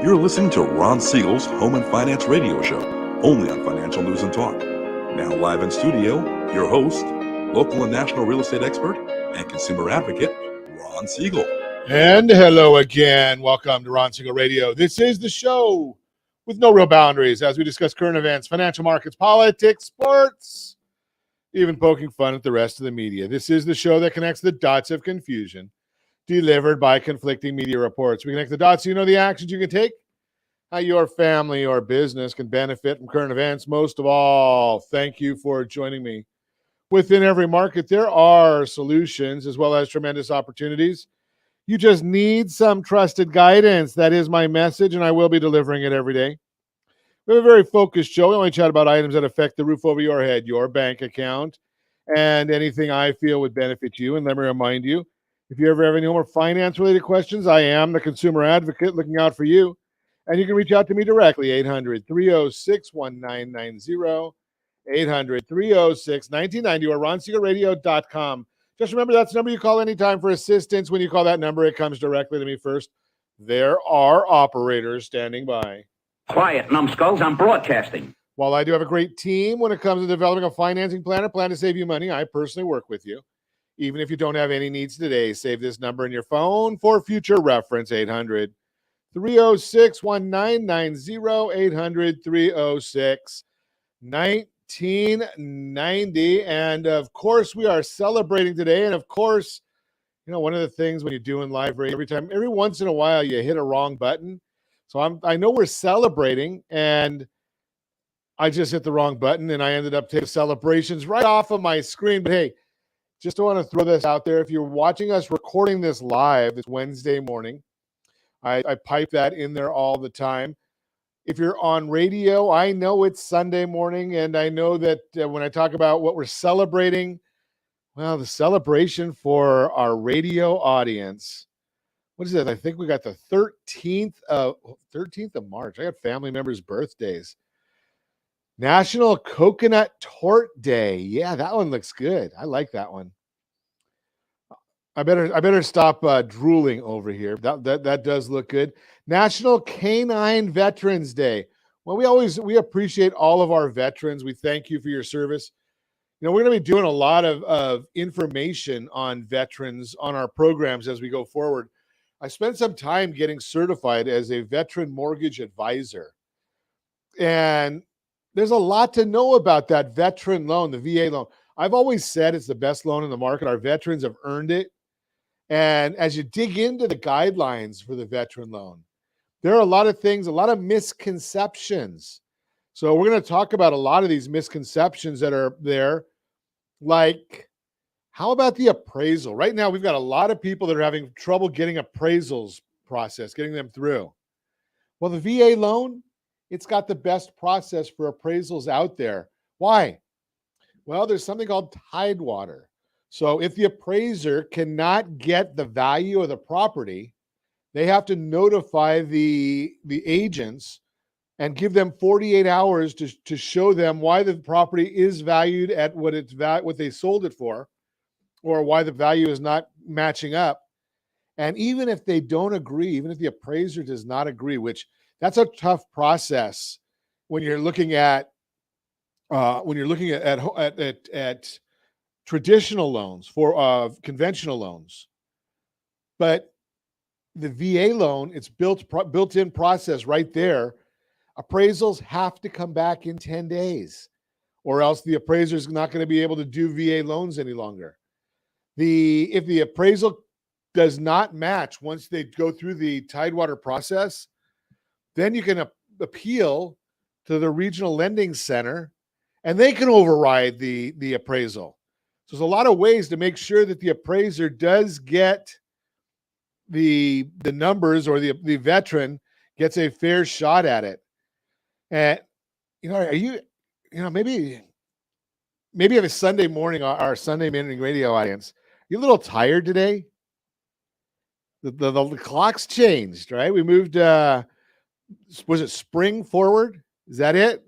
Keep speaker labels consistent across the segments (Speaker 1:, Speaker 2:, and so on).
Speaker 1: You're listening to Ron Siegel's Home and Finance Radio Show, only on Financial News and Talk. Now live in studio, your host, local and national real estate expert and consumer advocate, Ron Siegel.
Speaker 2: And hello again. Welcome to Ron Siegel Radio. This is the show with no real boundaries as we discuss current events, financial markets, politics, sports, even poking fun at the rest of the media. This is the show that connects the dots of confusion delivered by conflicting media reports. We connect the dots so you know the actions you can take, how your family or business can benefit from current events. Most of all, thank you for joining me. Within every market, there are solutions as well as tremendous opportunities. You just need some trusted guidance. That is my message, and I will be delivering it every day. We have a very focused show. We only chat about items that affect the roof over your head, your bank account, and anything I feel would benefit you. And let me remind you, if you ever have any more finance-related questions, I am the consumer advocate looking out for you. And you can reach out to me directly, 800-306-1990, 800-306-1990, or ronsiegelradio.com. Just remember, that's the number you call anytime for assistance. When you call that number, it comes directly to me first. There are operators standing by.
Speaker 3: Quiet, numbskulls, I'm broadcasting.
Speaker 2: While I do have a great team when it comes to developing a financing plan to save you money, I personally work with you. Even if you don't have any needs today, save this number in your phone for future reference, 800-306-1990, 800-306-1990. And of course, we are celebrating today. And of course, you know, one of the things when you're doing live radio, every once in a while, you hit a wrong button. So I know we're celebrating, and I just hit the wrong button, and I ended up taking celebrations right off of my screen. But hey, just want to throw this out there. If you're watching us recording this live, this Wednesday morning, I pipe that in there all the time. If you're on radio, I know it's Sunday morning, and I know that when I talk about what we're celebrating, well, the celebration for our radio audience, what is it? I think we got the 13th of March. I got family members' birthdays. National Coconut Tort Day. Yeah, that one looks good. I like that one. I better stop drooling over here. That does look good. National Canine Veterans Day. Well, we appreciate all of our veterans. We thank you for your service. You know, we're going to be doing a lot of information on veterans on our programs as we go forward. I spent some time getting certified as a veteran mortgage advisor. And there's a lot to know about that veteran loan, the VA loan. I've always said it's the best loan in the market. Our veterans have earned it. And as you dig into the guidelines for the veteran loan, there are a lot of things, a lot of misconceptions. So we're going to talk about a lot of these misconceptions that are there. Like, how about the appraisal? Right now, we've got a lot of people that are having trouble getting appraisals processed, getting them through. Well, the VA loan, it's got the best process for appraisals out there. Why? Well, there's something called Tidewater. So if the appraiser cannot get the value of the property, they have to notify the agents and give them 48 hours to show them why the property is valued at what they sold it for, or why the value is not matching up. And even if they don't agree, even if the appraiser does not agree, which that's a tough process when you're looking at traditional loans for conventional loans. But the VA loan, it's built-in process right there. Appraisals have to come back in 10 days, or else the appraiser is not going to be able to do VA loans any longer. If the appraisal does not match once they go through the Tidewater process, then you can appeal to the regional lending center, and they can override the appraisal. So there's a lot of ways to make sure that the appraiser does get the numbers, or the veteran gets a fair shot at it. And maybe on a Sunday morning, our Sunday morning radio audience, you a little tired today? The clock's changed, right? We moved, was it spring forward? Is that it?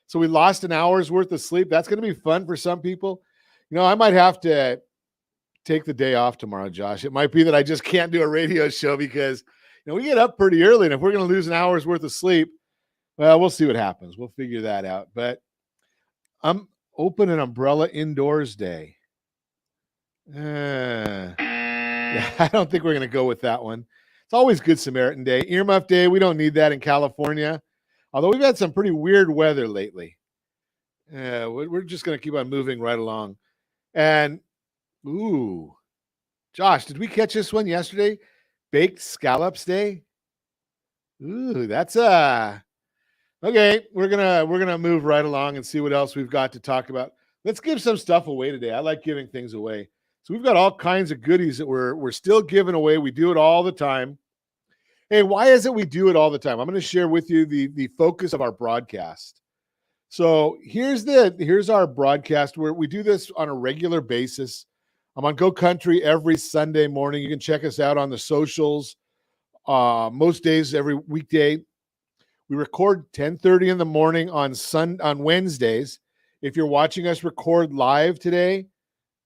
Speaker 2: So we lost an hour's worth of sleep. That's going to be fun for some people. You know, I might have to take the day off tomorrow, Josh. It might be that I just can't do a radio show because we get up pretty early, and if we're going to lose an hour's worth of sleep, well, we'll see what happens. We'll figure that out. But I'm open an umbrella indoors day. Yeah, I don't think we're going to go with that one. It's always Good Samaritan Day. Earmuff Day, we don't need that in California, although we've had some pretty weird weather lately. We're just going to keep on moving right along. And, ooh, Josh, did we catch this one yesterday? Baked Scallops Day? Ooh, that's okay. We're gonna move right along and see what else we've got to talk about. Let's give some stuff away today. I like giving things away. So we've got all kinds of goodies that we're still giving away. We do it all the time. Hey, why is it we do it all the time? I'm going to share with you the focus of our broadcast. So here's our broadcast where we do this on a regular basis. I'm on Go Country every Sunday morning. You can check us out on the socials. Most days, every weekday. We record 10:30 in the morning on Wednesdays. If you're watching us record live today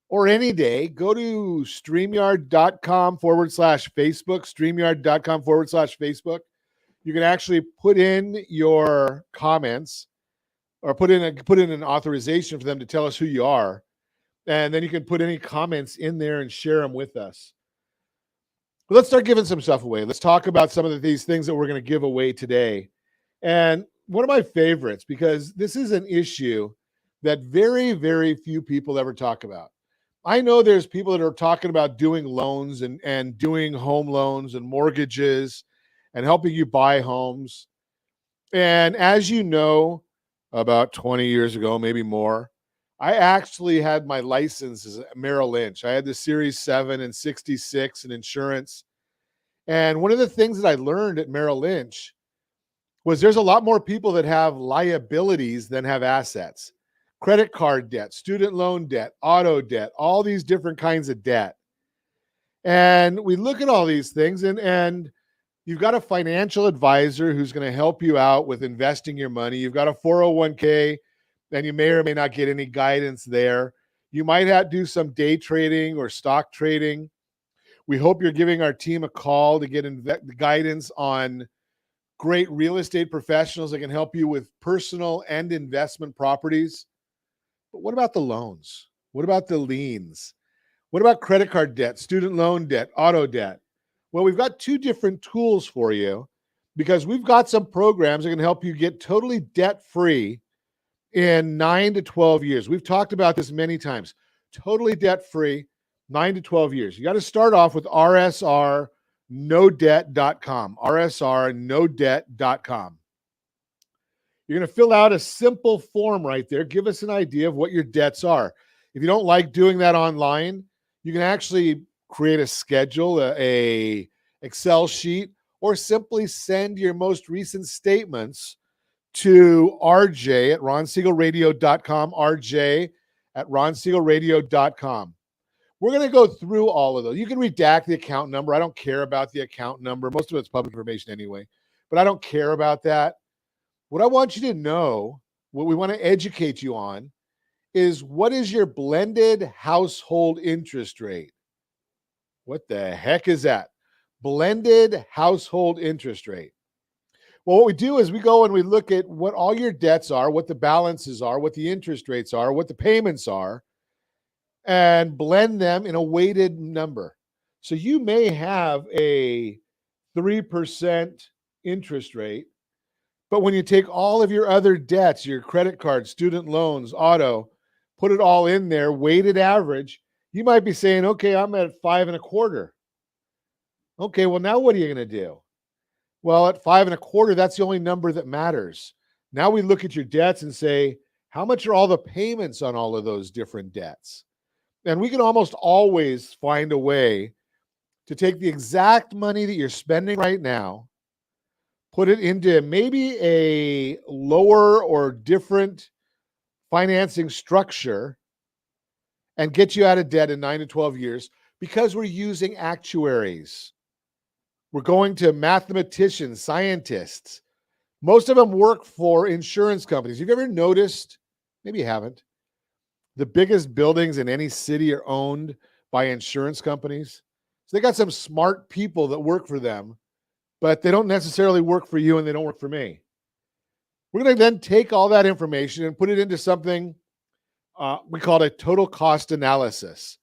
Speaker 2: or any day, go to StreamYard.com/Facebook, StreamYard.com/Facebook. You can actually put in your comments or put in an authorization for them to tell us who you are. And then you can put any comments in there and share them with us. But let's start giving some stuff away. Let's talk about some of these things that we're going to give away today. And one of my favorites, because this is an issue that very, very few people ever talk about. I know there's people that are talking about doing loans and doing home loans and mortgages and helping you buy homes. And as you know, about 20 years ago, maybe more, I actually had my license as Merrill Lynch. I had the Series 7 and 66 in insurance. And one of the things that I learned at Merrill Lynch was there's a lot more people that have liabilities than have assets. Credit card debt, student loan debt, auto debt, all these different kinds of debt. And we look at all these things and you've got a financial advisor who's going to help you out with investing your money. You've got a 401k, and you may or may not get any guidance there. You might have to do some day trading or stock trading. We hope you're giving our team a call to get guidance on great real estate professionals that can help you with personal and investment properties. But what about the loans? What about the liens? What about credit card debt, student loan debt, auto debt? Well, we've got two different tools for you because we've got some programs that can help you get totally debt-free in 9 to 12 years. We've talked about this many times. Totally debt-free, 9 to 12 years. You got to start off with rsrnodebt.com, rsrnodebt.com. You're going to fill out a simple form right there. Give us an idea of what your debts are. If you don't like doing that online, you can actually create a schedule, a Excel sheet, or simply send your most recent statements to RJ at ronsiegelradio.com, RJ at ronsiegelradio.com. We're going to go through all of those. You can redact the account number. I don't care about the account number. Most of it's public information anyway, but I don't care about that. What I want you to know, what we want to educate you on, is what is your blended household interest rate? What the heck is that? Blended household interest rate. Well, what we do is we go and we look at what all your debts are, what the balances are, what the interest rates are, what the payments are, and blend them in a weighted number. So you may have a 3% interest rate, but when you take all of your other debts, your credit cards, student loans, auto, put it all in there, weighted average, you might be saying, okay, I'm at 5.25. Okay, well, now what are you going to do? Well, at 5.25, that's the only number that matters. Now we look at your debts and say, how much are all the payments on all of those different debts? And we can almost always find a way to take the exact money that you're spending right now, put it into maybe a lower or different financing structure, and get you out of debt in 9 to 12 years because we're using actuaries. We're going to mathematicians, scientists. Most of them work for insurance companies. You've ever noticed, maybe you haven't, the biggest buildings in any city are owned by insurance companies? So they got some smart people that work for them, but they don't necessarily work for you and they don't work for me. We're going to then take all that information and put it into something we call it a total cost analysis.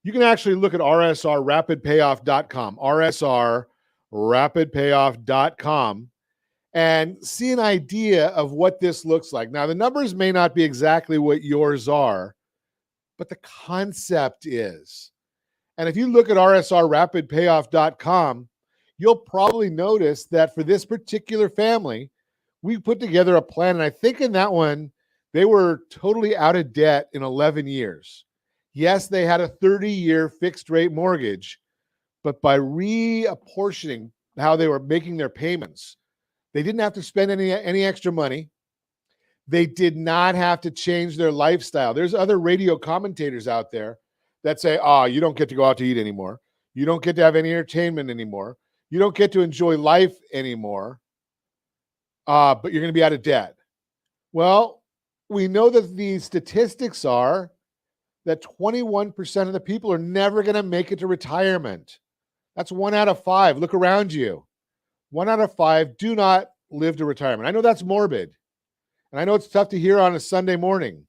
Speaker 2: You can actually look at rsrrapidpayoff.com, rsrrapidpayoff.com, and see an idea of what this looks like. Now, the numbers may not be exactly what yours are, but the concept is. And if you look at rsrrapidpayoff.com, you'll probably notice that for this particular family, we put together a plan. And I think in that one, they were totally out of debt in 11 years. Yes, they had a 30-year fixed rate mortgage, but by reapportioning how they were making their payments, they didn't have to spend any extra money. They did not have to change their lifestyle. There's other radio commentators out there that say, you don't get to go out to eat anymore. You don't get to have any entertainment anymore. You don't get to enjoy life anymore. But you're going to be out of debt. Well, we know that the statistics are that 21% of the people are never going to make it to retirement. That's 1 out of 5. Look around you. 1 out of 5 do not live to retirement. I know that's morbid. And I know it's tough to hear on a Sunday morning.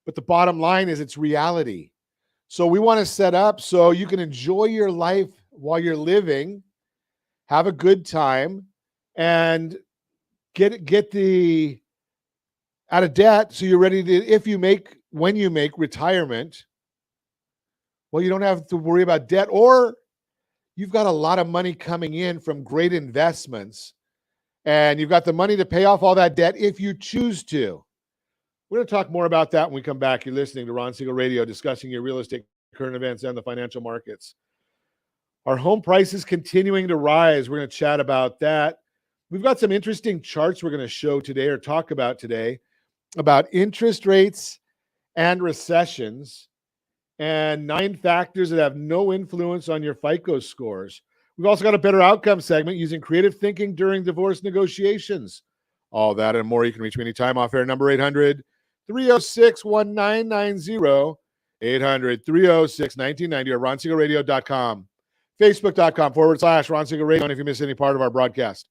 Speaker 2: But the bottom line is it's reality. So we want to set up so you can enjoy your life while you're living, have a good time, and get the out of debt so you're ready to, when you make retirement, well, you don't have to worry about debt, or you've got a lot of money coming in from great investments and you've got the money to pay off all that debt if you choose to. We're going to talk more about that when we come back. You're listening to Ron Siegel Radio, discussing your real estate, current events, and the financial markets. Our home prices continuing to rise. We're going to chat about that. We've got some interesting charts we're going to show today or talk about today about interest rates and recessions and 9 factors that have no influence on your FICO scores. We've also got a better outcome segment using creative thinking during divorce negotiations. All that and more. You can reach me anytime off air. Number 800-306-1990, 800-306-1990, or ronsiegelradio.com, facebook.com/Ron Siegel Radio. And if you miss any part of our broadcast,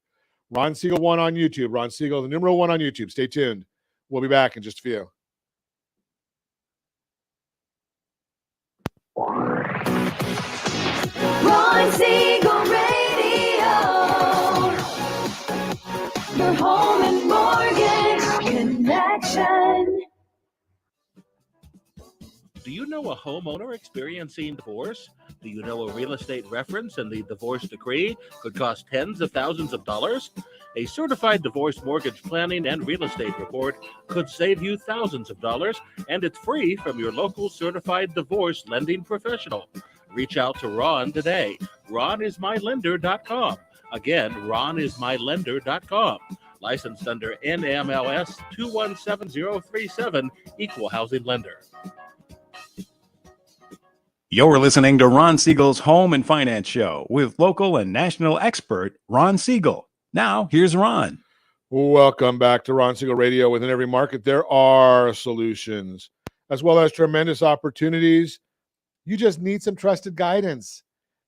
Speaker 2: Ron Siegel 1 on YouTube, Ron Siegel, the numeral 1 on YouTube. Stay tuned. We'll be back in just a few.
Speaker 4: Ron Siegel Radio, your home and mortgage connection.
Speaker 5: Do you know a homeowner experiencing divorce? Do you know a real estate reference and the divorce decree could cost tens of thousands of dollars? A certified divorce mortgage planning and real estate report could save you thousands of dollars, and it's free from your local certified divorce lending professional. Reach out to Ron today. RonIsMyLender.com. Again, RonIsMyLender.com. Licensed under NMLS 217037, Equal Housing Lender.
Speaker 6: You're listening to Ron Siegel's Home and Finance Show with local and national expert Ron Siegel. Now, here's Ron.
Speaker 2: Welcome back to Ron Siegel Radio. Within every market, there are solutions as well as tremendous opportunities. You just need some trusted guidance.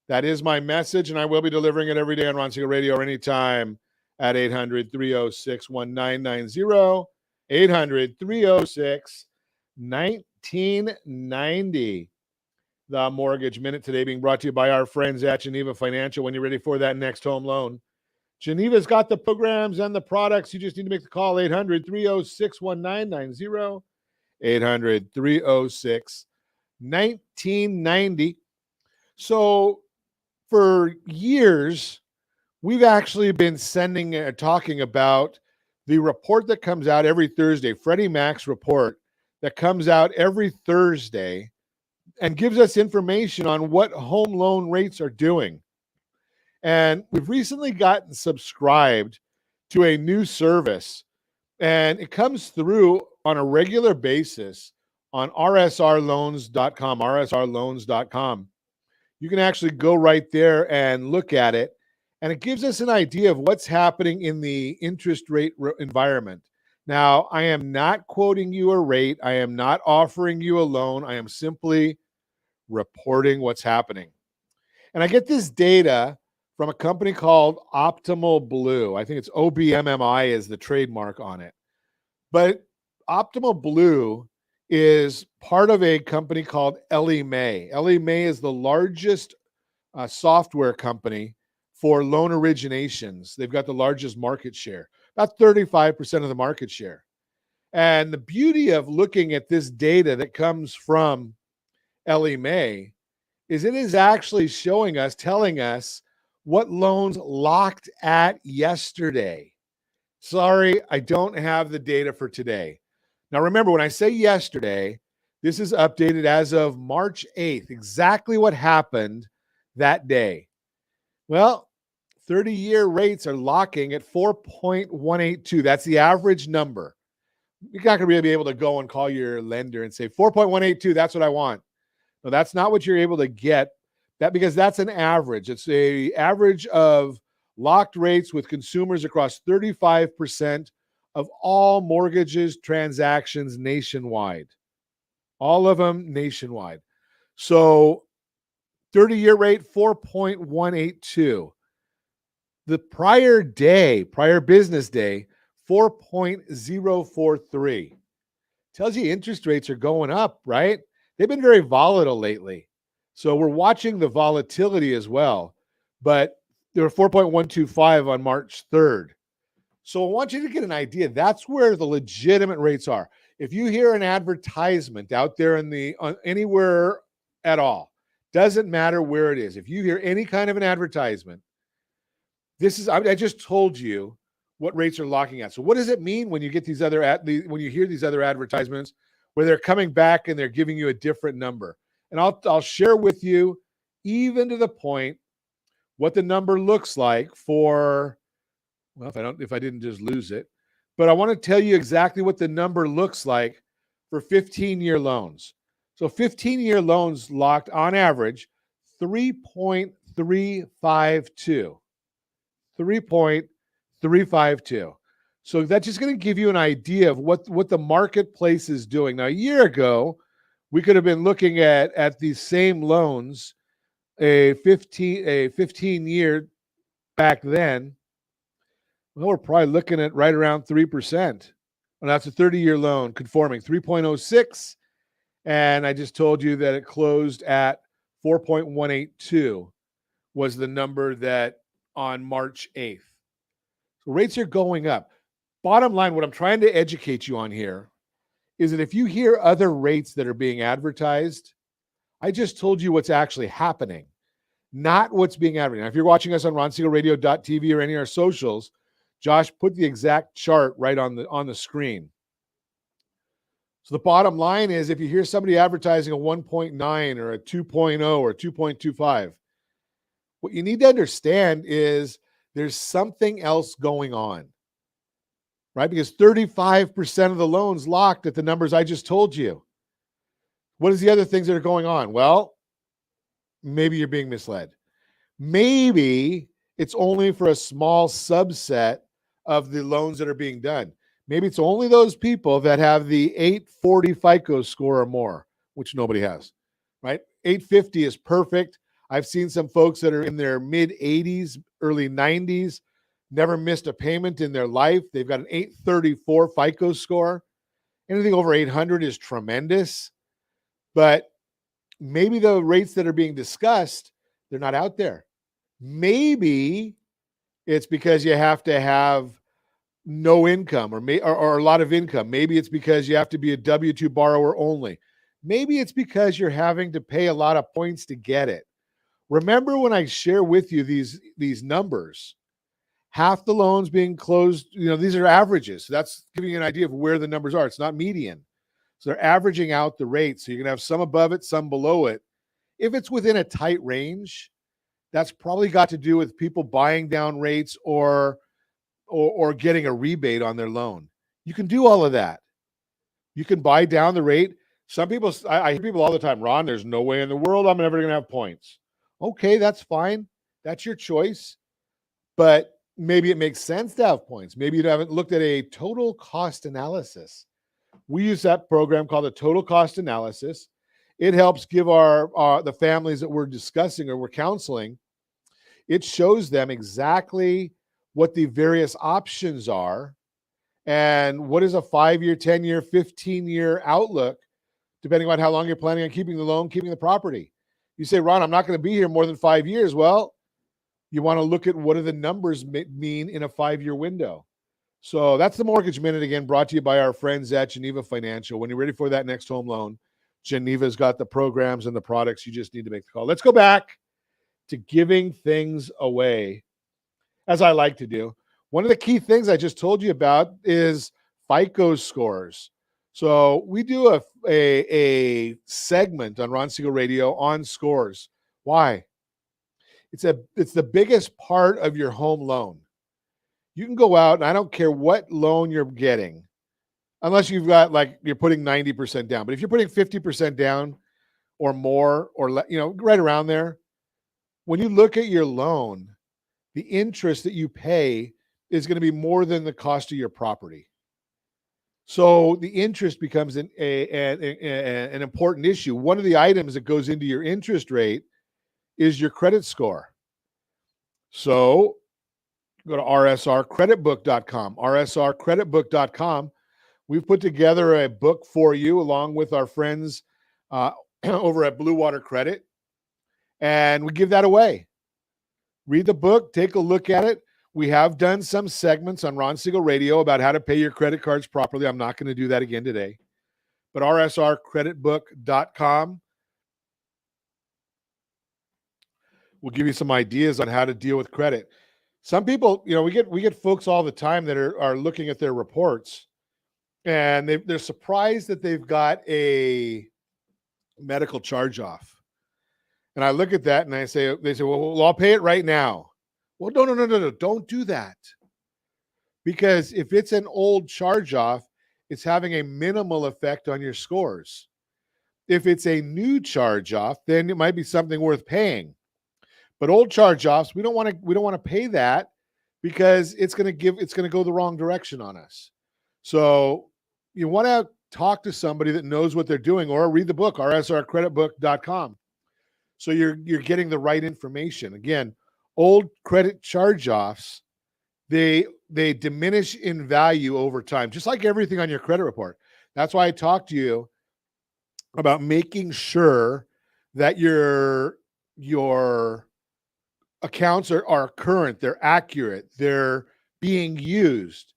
Speaker 2: That is my message, and I will be delivering it every day on Ron Siegel Radio or anytime at 800-306-1990, 800-306-1990. The Mortgage Minute today being brought to you by our friends at Geneva Financial. When you're ready for that next home loan, Geneva's got the programs and the products. You just need to make the call, 800-306-1990, 800-306-1990. So for years, we've actually been talking about the report that comes out every Thursday, Freddie Mac's report that comes out every Thursday and gives us information on what home loan rates are doing. And we've recently gotten subscribed to a new service, and it comes through on a regular basis on rsrloans.com, rsrloans.com. You can actually go right there and look at it, and it gives us an idea of what's happening in the interest rate environment. Now, I am not quoting you a rate. I am not offering you a loan. I am simply reporting what's happening. And I get this data from a company called Optimal Blue. I think it's OBMMI is the trademark on it. But Optimal Blue is part of a company called Ellie Mae. Ellie Mae is the largest software company for loan originations. They've got the largest market share, about 35% of the market share. And the beauty of looking at this data that comes from Ellie Mae is it is actually showing us, telling us what loans locked at yesterday. Sorry, I don't have the data for today. Now, remember, when I say yesterday, this is updated as of March 8th, exactly what happened that day. Well, 30-year rates are locking at 4.182. That's the average number. You're not going to really be able to go and call your lender and say 4.182, that's what I want. No, that's not what you're able to get. That because that's an average. It's a average of locked rates with consumers across 35% of all mortgages transactions nationwide. All of them nationwide. So 30-year rate, 4.182. The prior business day, 4.043. Tells you interest rates are going up, right? They've been very volatile lately. So we're watching the volatility as well. But they were 4.125 on March 3rd. So I want you to get an idea. That's where the legitimate rates are. If you hear an advertisement out there anywhere at all, doesn't matter where it is. If you hear any kind of an advertisement, I just told you what rates are locking at. So what does it mean when you get when you hear these other advertisements where they're coming back and they're giving you a different number? And I'll share with you, even to the point, what the number looks like for, well, if I didn't just lose it, but I want to tell you exactly what the number looks like for 15-year loans. So 15-year loans locked on average 3.352. 3.352. So that's just going to give you an idea of what the marketplace is doing. Now, a year ago, we could have been looking at these same loans, a 15-year back then. Well, we're probably looking at right around 3%. Well, that's a 30-year loan conforming 3.06. And I just told you that it closed at 4.182 was the number that on March 8th. So rates are going up. Bottom line, what I'm trying to educate you on here is that if you hear other rates that are being advertised, I just told you what's actually happening, not what's being advertised. Now, if you're watching us on RonSiegelRadio.tv or any of our socials, Josh put the exact chart right on the screen. So the bottom line is if you hear somebody advertising a 1.9 or a 2.0 or 2.25, what you need to understand is there's something else going on, right? Because 35% of the loans locked at the numbers I just told you. What is the other things that are going on? Well, maybe you're being misled. Maybe it's only for a small subset of the loans that are being done. Maybe it's only those people that have the 840 FICO score or more, which nobody has, right? 850 is perfect. I've seen some folks that are in their mid 80s, early 90s, never missed a payment in their life. They've got an 834 FICO score. Anything over 800 is tremendous. But maybe the rates that are being discussed, they're not out there. Maybe it's because you have to have no income or a lot of income. Maybe it's because you have to be a W-2 borrower only. Maybe it's because you're having to pay a lot of points to get it. Remember when I share with you these numbers, half the loans being closed, these are averages. So that's giving you an idea of where the numbers are. It's not median. So they're averaging out the rate. So you're going to have some above it, some below it. If it's within a tight range, that's probably got to do with people buying down rates or getting a rebate on their loan. You can do all of that. You can buy down the rate. Some people, I hear people all the time, Ron, there's no way in the world I'm ever going to have points. Okay, that's fine. That's your choice. But maybe it makes sense to have points. Maybe you haven't looked at a total cost analysis. We use that program called the total cost analysis. It helps give the families that we're discussing or we're counseling, It shows them exactly what the various options are and what is a 5-year, 10-year, 15-year outlook, depending on how long you're planning on keeping the loan, keeping the property. You say, Ron, I'm not going to be here more than 5 years. Well, you want to look at what do the numbers mean in a 5-year window. So that's the Mortgage Minute, again, brought to you by our friends at Geneva Financial. When you're ready for that next home loan, Geneva's got the programs and the products. You just need to make the call. Let's go back to giving things away, as I like to do. One of the key things I just told you about is FICO scores. So we do a segment on Ron Siegel Radio on scores. Why? It's the biggest part of your home loan. You can go out, and I don't care what loan you're getting, unless you've got, like, you're putting 90% down. But if you're putting 50% down or more, or right around there, when you look at your loan, the interest that you pay is going to be more than the cost of your property. So the interest becomes an important issue. One of the items that goes into your interest rate is your credit score. So go to rsrcreditbook.com, rsrcreditbook.com. We've put together a book for you along with our friends over at Blue Water Credit, and we give that away. Read the book, take a look at it. We have done some segments on Ron Siegel Radio about how to pay your credit cards properly. I'm not going to do that again today. But rsrcreditbook.com will give you some ideas on how to deal with credit. Some people, we get folks all the time that are looking at their reports, and they're surprised that they've got a medical charge-off. And I look at that and they say, well, I'll pay it right now. Well, no, don't do that. Because if it's an old charge-off, it's having a minimal effect on your scores. If it's a new charge-off, then it might be something worth paying. But old charge-offs, we don't want to pay that, because it's going to go the wrong direction on us. So you want to talk to somebody that knows what they're doing, or read the book, rsrcreditbook.com. So you're getting the right information. Again, old credit charge-offs, they diminish in value over time, just like everything on your credit report. That's why I talked to you about making sure that your accounts are current, they're accurate, they're being used.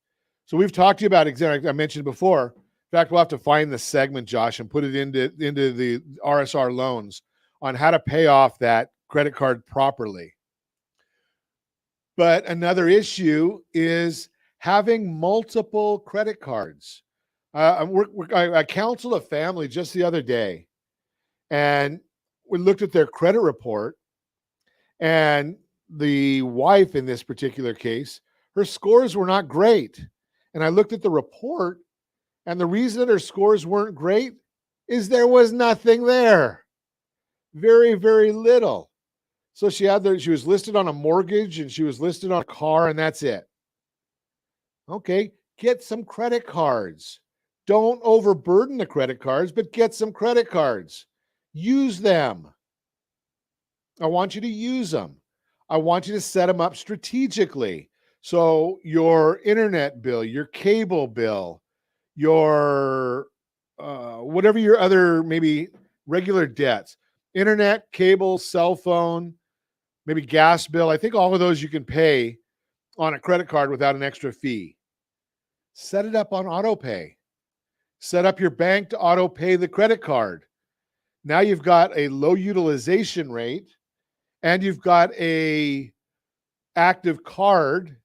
Speaker 2: So we've talked to you about, exactly, I mentioned before. In fact, we'll have to find the segment, Josh, and put it into the RSR loans on how to pay off that credit card properly. But another issue is having multiple credit cards. I counseled a family just the other day, and we looked at their credit report, and the wife in this particular case, her scores were not great. And I looked at the report, and the reason that her scores weren't great is there was nothing there. Very, very little. So she was listed on a mortgage, and she was listed on a car, and that's it. Okay, get some credit cards. Don't overburden the credit cards, but get some credit cards. Use them. I want you to use them. I want you to set them up strategically. So your internet bill, your cable bill, your whatever your other maybe regular debts, internet, cable, cell phone, maybe gas bill. I think all of those you can pay on a credit card without an extra fee. Set it up on auto pay. Set up your bank to auto pay the credit card. Now you've got a low utilization rate, and you've got a active card,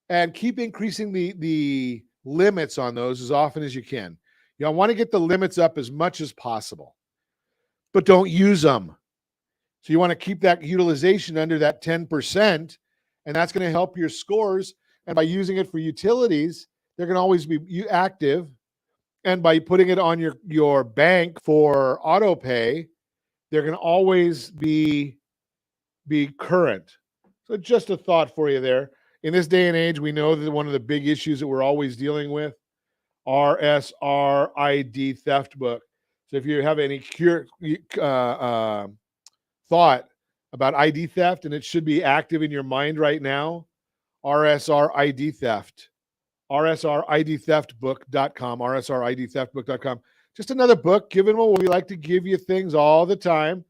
Speaker 2: and keep increasing the limits on those as often as you can. I want to get the limits up as much as possible, but don't use them. So you want to keep that utilization under that 10%, and that's going to help your scores. And by using it for utilities, they're going to always be active. And by putting it on your bank for auto pay, they're going to always be current. So just a thought for you there. In this day and age, we know that one of the big issues that we're always dealing with, RSR ID theft book. So if you have any thought about ID theft, and it should be active in your mind right now. RSR ID theft. RSRIDtheftbook.com. RSRIDtheftbook.com. Just another book given away. We like to give you things all the time,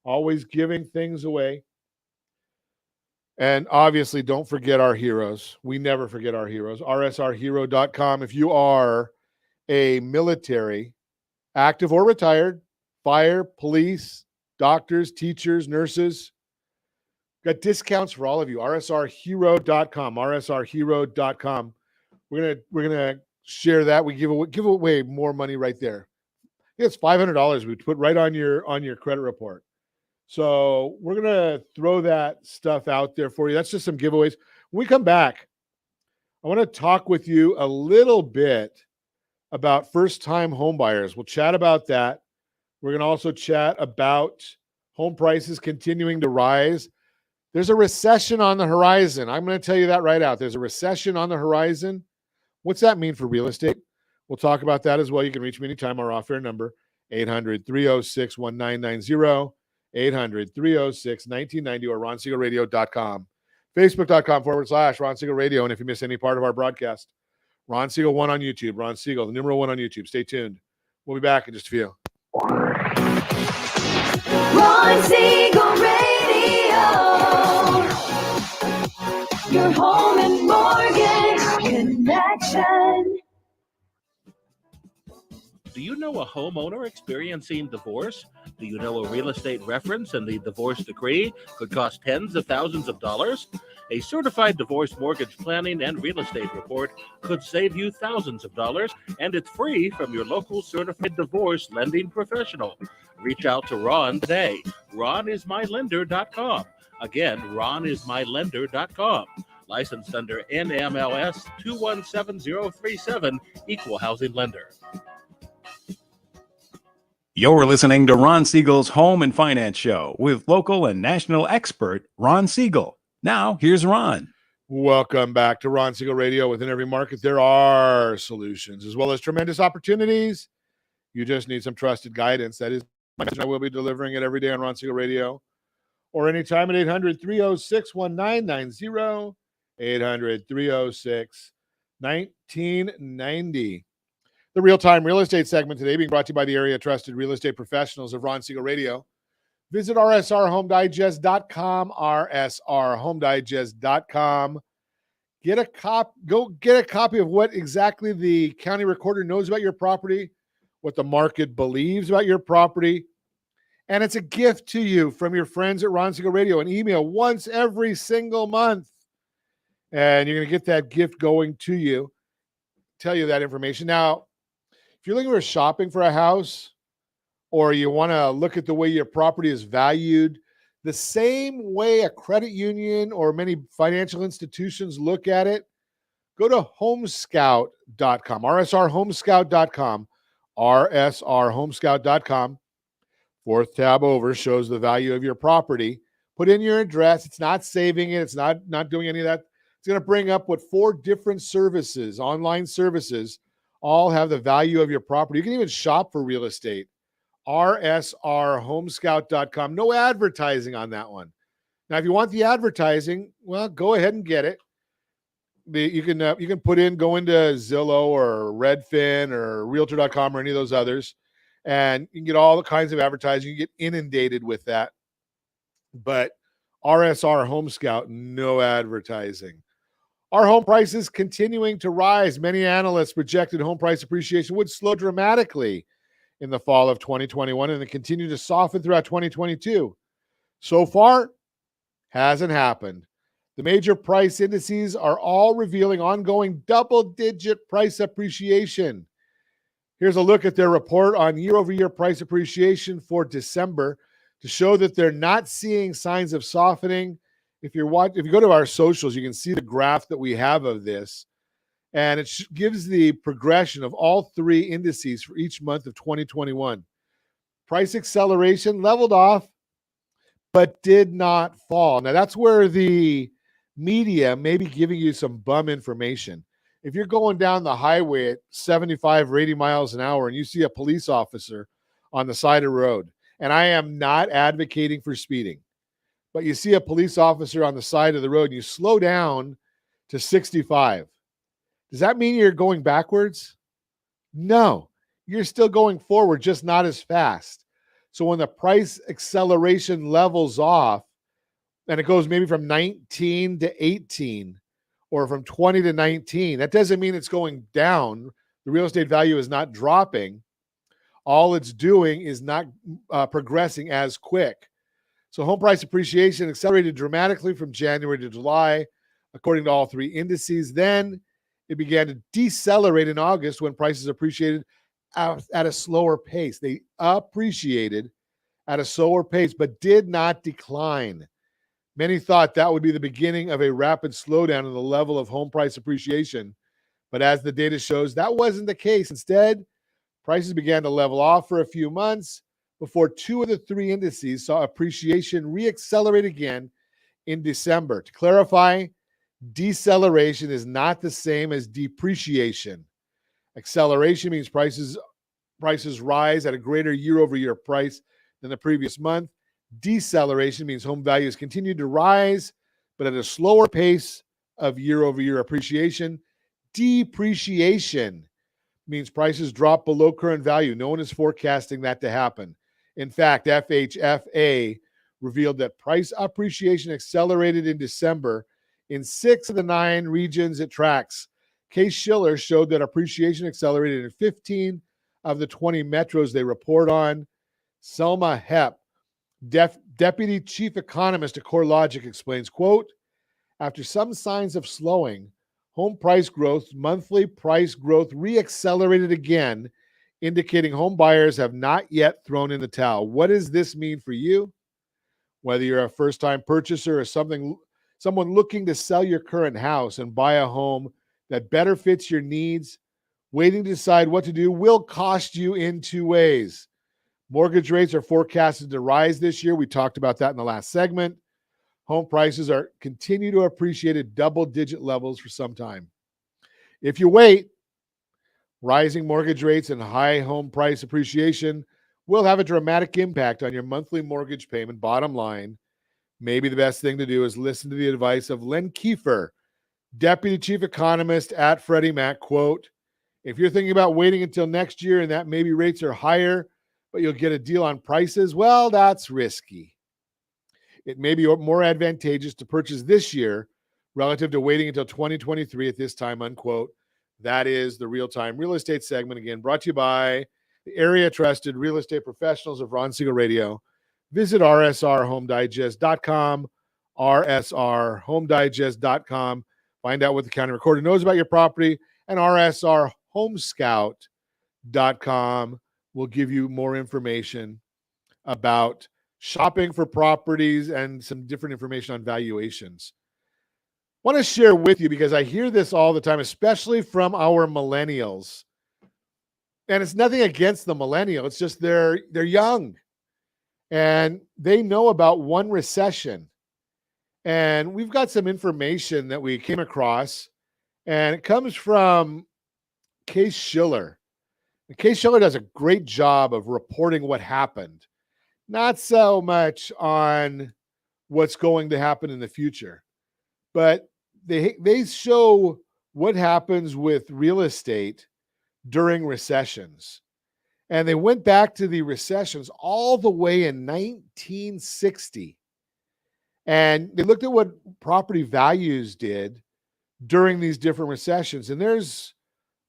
Speaker 2: always giving things away. And obviously, don't forget our heroes. We never forget our heroes. RSRhero.com. If you are a military, active or retired, fire, police, doctors, teachers, nurses, got discounts for all of you. RSRhero.com. RSRhero.com. We're gonna share that. We give away more money right there. It's $500 we put right on your credit report. So we're gonna throw that stuff out there for you. That's just some giveaways. When we come back, I want to talk with you a little bit about first-time home buyers. We'll chat about that. We're gonna also chat about home prices continuing to rise. There's a recession on the horizon. I'm going to tell you that right out. There's a recession on the horizon. What's that mean for real estate? We'll talk about that as well. You can reach me anytime. Our off-air number, 800-306-1990, 800-306-1990, or ronsiegelradio.com. Facebook.com/Ron Siegel Radio. And if you miss any part of our broadcast, Ron Siegel 1 on YouTube. Ron Siegel, the number 1 on YouTube. Stay tuned. We'll be back in just a few.
Speaker 4: Ron Siegel Radio. Your home and mortgage connection.
Speaker 5: Do you know a homeowner experiencing divorce? Do you know a real estate reference and the divorce decree could cost tens of thousands of dollars? A certified divorce mortgage planning and real estate report could save you thousands of dollars, and it's free from your local certified divorce lending professional. Reach out to Ron today. RonIsMyLender.com. Again, RonIsMyLender.com. Licensed under NMLS 217037, Equal Housing Lender.
Speaker 6: You're listening to Ron Siegel's Home and Finance Show with local and national expert Ron Siegel. Now, here's Ron.
Speaker 2: Welcome back to Ron Siegel Radio. Within every market, there are solutions as well as tremendous opportunities. You just need some trusted guidance. That is my message. I will be delivering it every day on Ron Siegel Radio or anytime at 800-306-1990, 800-306-1990. The real-time real estate segment today being brought to you by the area trusted real estate professionals of Ron Siegel Radio. Visit rsrhomedigest.com, rsrhomedigest.com. Go get a copy of what exactly the county recorder knows about your property, what the market believes about your property, and it's a gift to you from your friends at Ron Siegel Radio. An email once every single month, and you're going to get that gift going to you. Tell you that information. Now, if you're looking for shopping for a house, or you want to look at the way your property is valued, the same way a credit union or many financial institutions look at it, go to homescout.com, rsrhomescout.com, rsrhomescout.com. Fourth tab over shows the value of your property. Put in your address. It's not saving it. It's not doing any of that. It's going to bring up what 4 different services, online services, all have the value of your property. You can even shop for real estate. rsrhomescout.com. No advertising on that one. Now, if you want the advertising, well, go ahead and get it. You can go into Zillow or Redfin or Realtor.com or any of those others, and you can get all the kinds of advertising. You get inundated with that. But RSR Home Scout, no advertising. Our home prices continuing to rise. Many analysts projected home price appreciation would slow dramatically in the fall of 2021 and continue to soften throughout 2022. So far, hasn't happened. The major price indices are all revealing ongoing double-digit price appreciation. Here's a look at their report on year-over-year price appreciation for December to show that they're not seeing signs of softening. If you go to our socials, you can see the graph that we have of this. And it gives the progression of all 3 indices for each month of 2021. Price acceleration leveled off, but did not fall. Now, that's where the media may be giving you some bum information. If you're going down the highway at 75 or 80 miles an hour and you see a police officer on the side of the road, and I am not advocating for speeding, but you see a police officer on the side of the road and you slow down to 65. Does that mean you're going backwards? No, you're still going forward, just not as fast. So when the price acceleration levels off and it goes maybe from 19 to 18 or from 20 to 19, that doesn't mean it's going down. The real estate value is not dropping. All it's doing is not progressing as quick. So home price appreciation accelerated dramatically from January to July, according to all three indices. Then it began to decelerate in August when prices appreciated at a slower pace. They appreciated at a slower pace, but did not decline. Many thought that would be the beginning of a rapid slowdown in the level of home price appreciation. But as the data shows, that wasn't the case. Instead, prices began to level off for a few months before two of the three indices saw appreciation reaccelerate again in December. To clarify, deceleration is not the same as depreciation. Acceleration means prices rise at a greater year-over-year price than the previous month. Deceleration means home values continue to rise, but at a slower pace of year-over-year appreciation. Depreciation means prices drop below current value. No one is forecasting that to happen. In fact, FHFA revealed that price appreciation accelerated in December in 6 of the 9 regions it tracks. Case-Shiller showed that appreciation accelerated in 15 of the 20 metros they report on. Selma Hepp, Deputy Chief Economist at CoreLogic, explains, quote, after some signs of slowing, home price growth, monthly price growth reaccelerated again, indicating home buyers have not yet thrown in the towel. What does this mean for you? Whether you're a first-time purchaser or someone looking to sell your current house and buy a home that better fits your needs, waiting to decide what to do will cost you in two ways. Mortgage rates are forecasted to rise this year. We talked about that in the last segment. Home prices continue to appreciate at double-digit levels for some time. If you wait, rising mortgage rates and high home price appreciation will have a dramatic impact on your monthly mortgage payment. Bottom line, maybe the best thing to do is listen to the advice of Len Kiefer, Deputy Chief Economist at Freddie Mac, quote, if you're thinking about waiting until next year and that maybe rates are higher, but you'll get a deal on prices, well, that's risky. It may be more advantageous to purchase this year relative to waiting until 2023 at this time, unquote. That is the real-time real estate segment, again, brought to you by the area-trusted real estate professionals of Ron Siegel Radio. Visit rsrhomedigest.com, rsrhomedigest.com. Find out what the county recorder knows about your property, and rsrhomescout.com will give you more information about shopping for properties and some different information on valuations. I want to share with you because I hear this all the time, especially from our millennials. And it's nothing against the millennial. It's just they're young and they know about one recession. And we've got some information that we came across, and it comes from Case-Shiller. Case-Shiller does a great job of reporting what happened, not so much on what's going to happen in the future, but they show what happens with real estate during recessions. And they went back to the recessions all the way in 1960. And they looked at what property values did during these different recessions. And there's,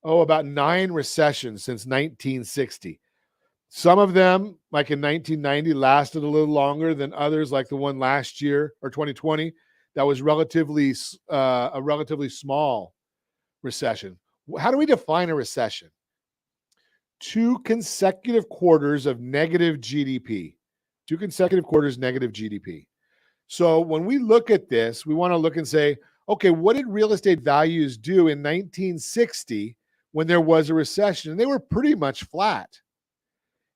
Speaker 2: about 9 recessions since 1960. Some of them, like in 1990, lasted a little longer than others, like the one last year or 2020. That was a relatively small recession. How do we define a recession? 2 consecutive quarters of negative GDP. 2 consecutive quarters negative GDP. So when we look at this, we want to look and say, okay, what did real estate values do in 1960 when there was a recession? And they were pretty much flat.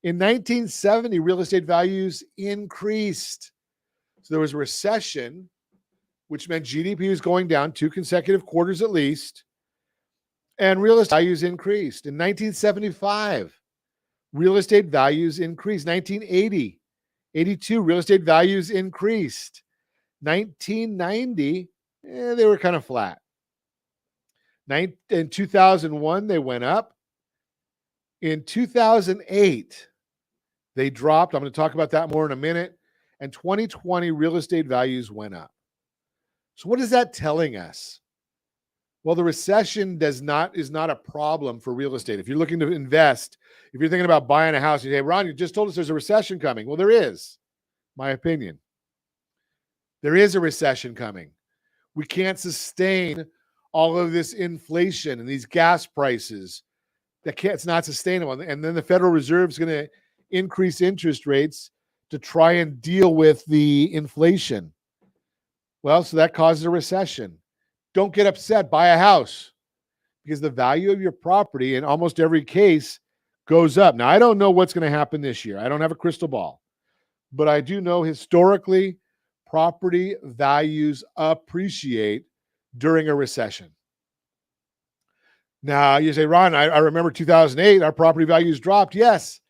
Speaker 2: In 1970, real estate values increased. So there was a recession, which meant GDP was going down 2 consecutive quarters at least, and real estate values increased. In 1975, real estate values increased. 1980, 82, real estate values increased. 1990, they were kind of flat. In 2001, they went up. In 2008, they dropped. I'm going to talk about that more in a minute. And 2020, real estate values went up. So what is that telling us? Well, the recession is not a problem for real estate. If you're looking to invest, if you're thinking about buying a house, you say, Ron, you just told us there's a recession coming. Well, there is, my opinion. There is a recession coming. We can't sustain all of this inflation and these gas prices. It's not sustainable. And then the Federal Reserve is going to increase interest rates to try and deal with the inflation. Well, so that causes a recession. Don't get upset. Buy a house, because the value of your property in almost every case goes up. Now, I don't know what's going to happen this year. I don't have a crystal ball, but I do know historically property values appreciate during a recession. Now, you say, Ron, I remember 2008, our property values dropped. Yes,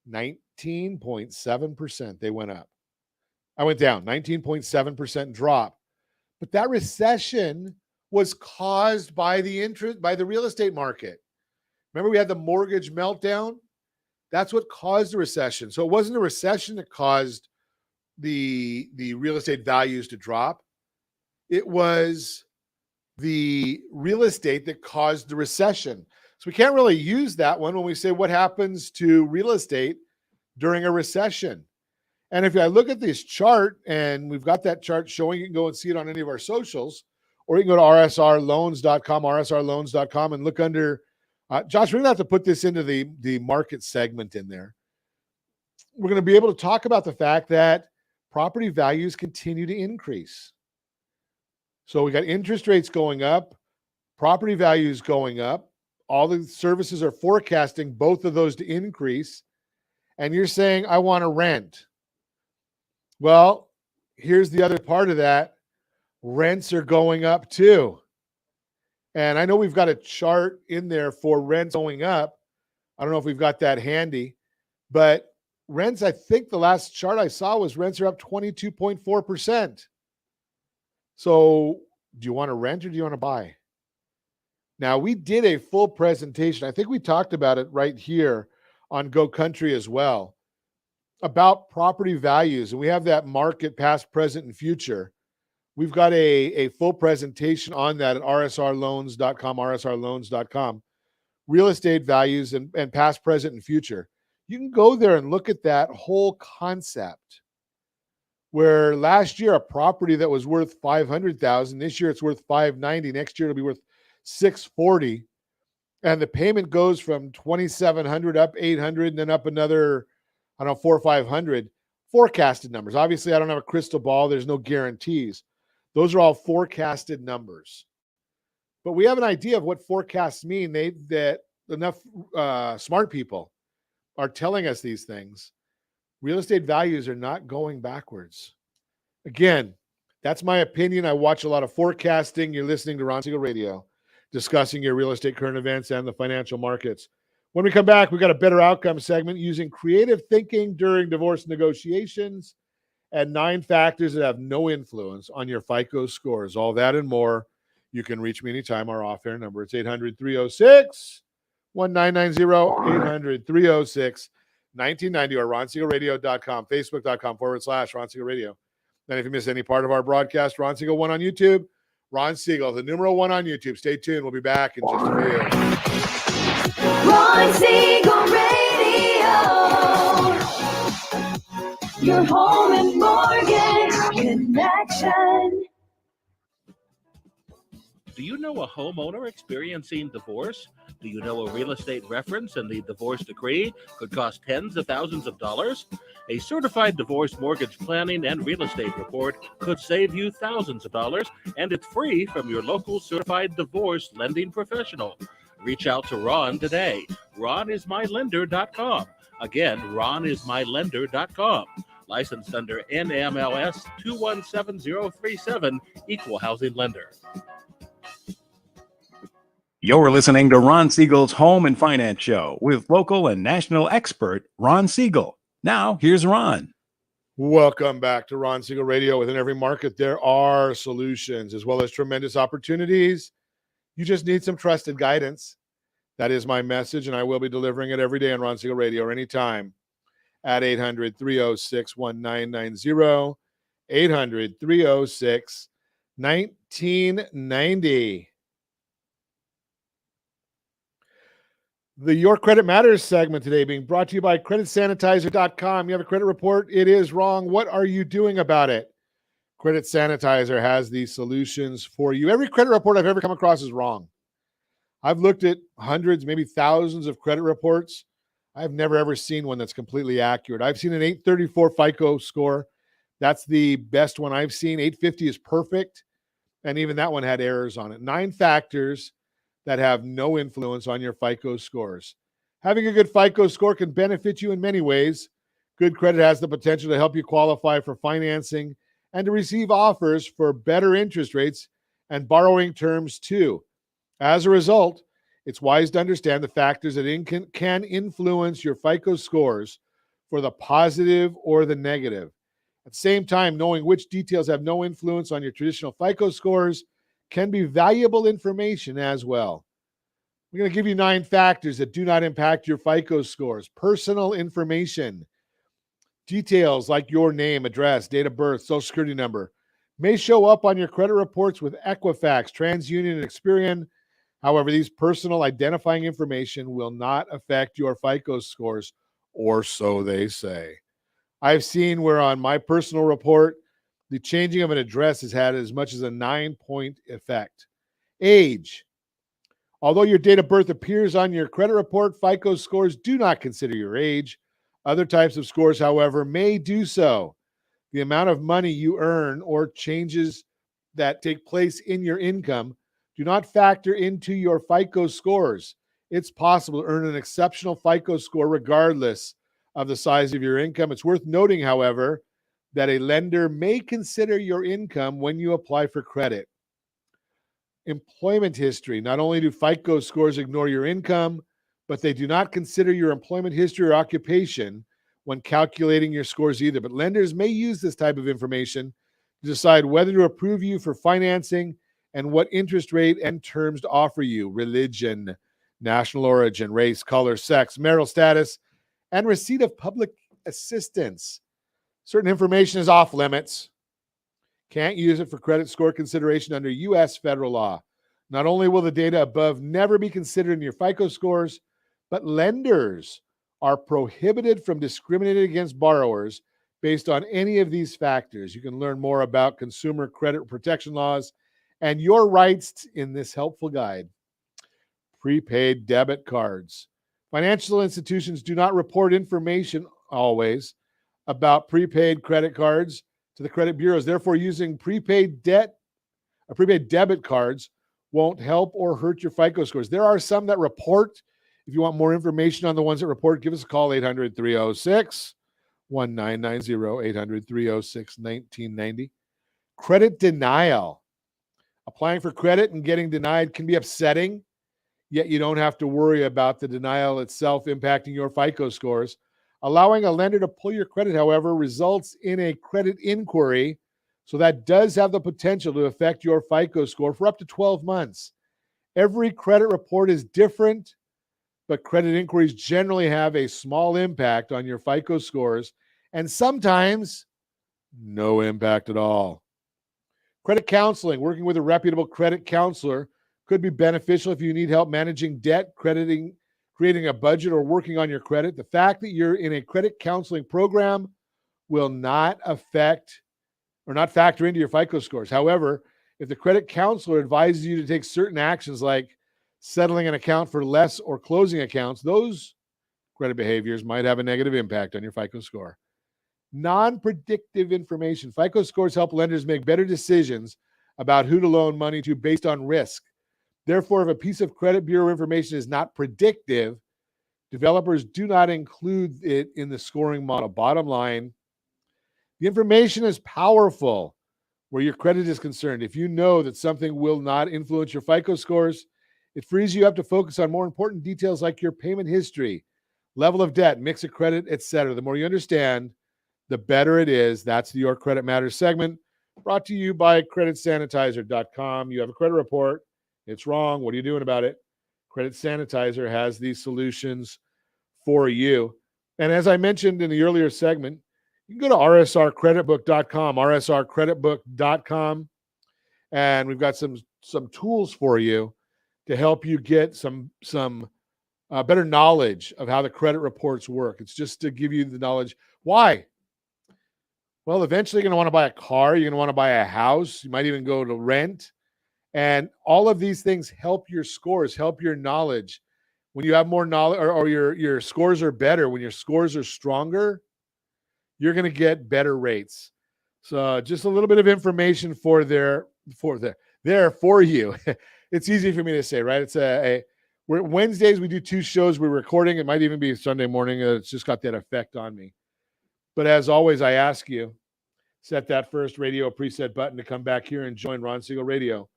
Speaker 2: 19.7%. They went up. I went down, 19.7% drop. But that recession was caused by the real estate market. Remember, we had the mortgage meltdown? That's what caused the recession. So it wasn't a recession that caused the real estate values to drop. It was the real estate that caused the recession. So we can't really use that one when we say what happens to real estate during a recession. And if I look at this chart, and we've got that chart showing, you can go and see it on any of our socials, or you can go to rsrloans.com, and look under, Josh, we're going to have to put this into the market segment in there. We're going to be able to talk about the fact that property values continue to increase. So we got interest rates going up, property values going up. All the services are forecasting both of those to increase. And you're saying, I want to rent. Well, here's the other part of that. Rents are going up too. And I know we've got a chart in there for rents going up. I don't know if we've got that handy, but rents, I think the last chart I saw was rents are up 22.4%. So do you want to rent or do you want to buy? Now, we did a full presentation. I think we talked about it right here on Go Country as well, about property values. And we have that market past, present, and future. We've got a full presentation on that at rsrloans.com, real estate values and past, present, and future. You can go there and look at that whole concept, where last year a property that was worth $500,000, this year it's worth $590,000, next year it'll be worth $640,000, and the payment goes from $2,700 up $800, and then up another, I don't know, $400 or $500. Forecasted numbers. Obviously, I don't have a crystal ball. There's no guarantees. Those are all forecasted numbers. But we have an idea of what forecasts mean. That enough smart people are telling us these things. Real estate values are not going backwards. Again, that's my opinion. I watch a lot of forecasting. You're listening to Ron Siegel Radio, discussing your real estate current events and the financial markets. When we come back, we've got a better outcome segment using creative thinking during divorce negotiations and 9 factors that have no influence on your FICO scores. All that and more. You can reach me anytime. Our off-air number, it's 800-306-1990, 800-306-1990, or ronsiegelradio.com, facebook.com/Ron Siegel Radio. And if you miss any part of our broadcast, Ron Siegel 1 on YouTube, Ron Siegel, the numeral 1 on YouTube. Stay tuned. We'll be back in just a few.
Speaker 4: Ron Siegel Radio, your home and mortgage connection.
Speaker 5: Do you know a homeowner experiencing divorce? Do you know a real estate reference and the divorce decree could cost tens of thousands of dollars? A certified divorce mortgage planning and real estate report could save you thousands of dollars, and it's free from your local certified divorce lending professional. Reach out to Ron today. RonIsMyLender.com. Again, RonIsMyLender.com. Licensed under NMLS 217037, Equal Housing Lender.
Speaker 6: You're listening to Ron Siegel's Home and Finance Show with local and national expert Ron Siegel. Now, here's Ron.
Speaker 2: Welcome back to Ron Siegel Radio. Within every market, there are solutions as well as tremendous opportunities. You just need some trusted guidance. That is my message, and I will be delivering it every day on Ron Siegel Radio or anytime at 800-306-1990, 800-306-1990. The Your Credit Matters segment today being brought to you by creditsanitizer.com. You have a credit report, it is wrong. What are you doing about it? Credit Sanitizer has the solutions for you. Every credit report I've ever come across is wrong. I've looked at hundreds, maybe thousands of credit reports. I've never ever seen one that's completely accurate. I've seen an 834 FICO score. That's the best one I've seen. 850 is perfect. And even that one had errors on it. 9 factors that have no influence on your FICO scores. Having a good FICO score can benefit you in many ways. Good credit has the potential to help you qualify for financing and to receive offers for better interest rates and borrowing terms too. As a result, it's wise to understand the factors that can influence your FICO scores for the positive or the negative. At the same time, knowing which details have no influence on your traditional FICO scores can be valuable information as well. We're going to give you 9 factors that do not impact your FICO scores. Personal information, details like your name, address, date of birth, social security number may show up on your credit reports with Equifax, TransUnion, and Experian. However, these personal identifying information will not affect your FICO scores, or so they say. I've seen where on my personal report, the changing of an address has had as much as a 9-point effect. Age. Although your date of birth appears on your credit report, FICO scores do not consider your age. Other types of scores, however, may do so. The amount of money you earn or changes that take place in your income do not factor into your FICO scores. It's possible to earn an exceptional FICO score regardless of the size of your income. It's worth noting, however, that a lender may consider your income when you apply for credit. Employment history. Not only do FICO scores ignore your income, but they do not consider your employment history or occupation when calculating your scores either. But lenders may use this type of information to decide whether to approve you for financing and what interest rate and terms to offer you. Religion, national origin, race, color, sex, marital status, and receipt of public assistance. Certain information is off limits. Can't use it for credit score consideration under U.S. federal law. Not only will the data above never be considered in your FICO scores, but lenders are prohibited from discriminating against borrowers based on any of these factors. You can learn more about consumer credit protection laws and your rights in this helpful guide. Prepaid debit cards. Financial institutions do not report information always about prepaid credit cards to the credit bureaus. Therefore, using prepaid debit cards won't help or hurt your FICO scores. There are some that report. If you want more information on the ones that report, give us a call, 800-306-1990, 800-306-1990. Credit denial. Applying for credit and getting denied can be upsetting, yet you don't have to worry about the denial itself impacting your FICO scores. Allowing a lender to pull your credit, however, results in a credit inquiry, so that does have the potential to affect your FICO score for up to 12 months. Every credit report is different, but credit inquiries generally have a small impact on your FICO scores, and sometimes no impact at all. Credit counseling. Working with a reputable credit counselor could be beneficial if you need help managing debt, creating a budget, or working on your credit. The fact that you're in a credit counseling program will not affect or not factor into your FICO scores. However, if the credit counselor advises you to take certain actions like settling an account for less or closing accounts, those credit behaviors might have a negative impact on your FICO score. Non-predictive information. FICO scores help lenders make better decisions about who to loan money to based on risk. Therefore, if a piece of credit bureau information is not predictive, developers do not include it in the scoring model. Bottom line, the information is powerful where your credit is concerned. If you know that something will not influence your FICO scores, it frees you up to focus on more important details like your payment history, level of debt, mix of credit, etc. The more you understand, the better it is. That's the Your Credit Matters segment, brought to you by creditsanitizer.com. You have a credit report. It's wrong. What are you doing about it? Credit Sanitizer has these solutions for you. And as I mentioned in the earlier segment, you can go to rsrcreditbook.com, rsrcreditbook.com, and we've got some tools for you to help you get some better knowledge of how the credit reports work. It's just to give you the knowledge. Why? Well, eventually you're going to want to buy a car. You're going to want to buy a house. You might even go to rent. And all of these things help your scores, help your knowledge. When you have more knowledge, or your scores are better, when your scores are stronger, you're going to get better rates. So just a little bit of information for you. It's easy for me to say, right? It's we're Wednesdays, we do 2 shows. We're recording. It might even be Sunday morning. It's just got that effect on me. But as always, I ask you, set that first radio preset button to come back here and join Ron Siegel Radio,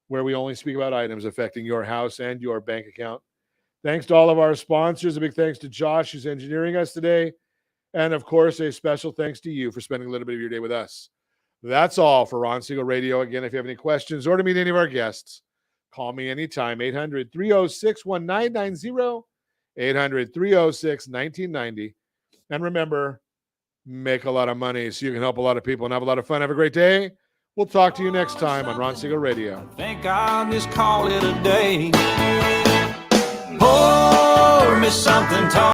Speaker 2: where we only speak about items affecting your house and your bank account. Thanks to all of our sponsors. A big thanks to Josh, who's engineering us today. And of course, a special thanks to you for spending a little bit of your day with us. That's all for Ron Siegel Radio. Again, if you have any questions or to meet any of our guests, call me anytime, 800-306-1990, 800-306-1990. And remember, make a lot of money so you can help a lot of people and have a lot of fun. Have a great day. We'll talk to you next time on Ron Siegel Radio.
Speaker 7: I think I'll just call it a day. Pour me something tall.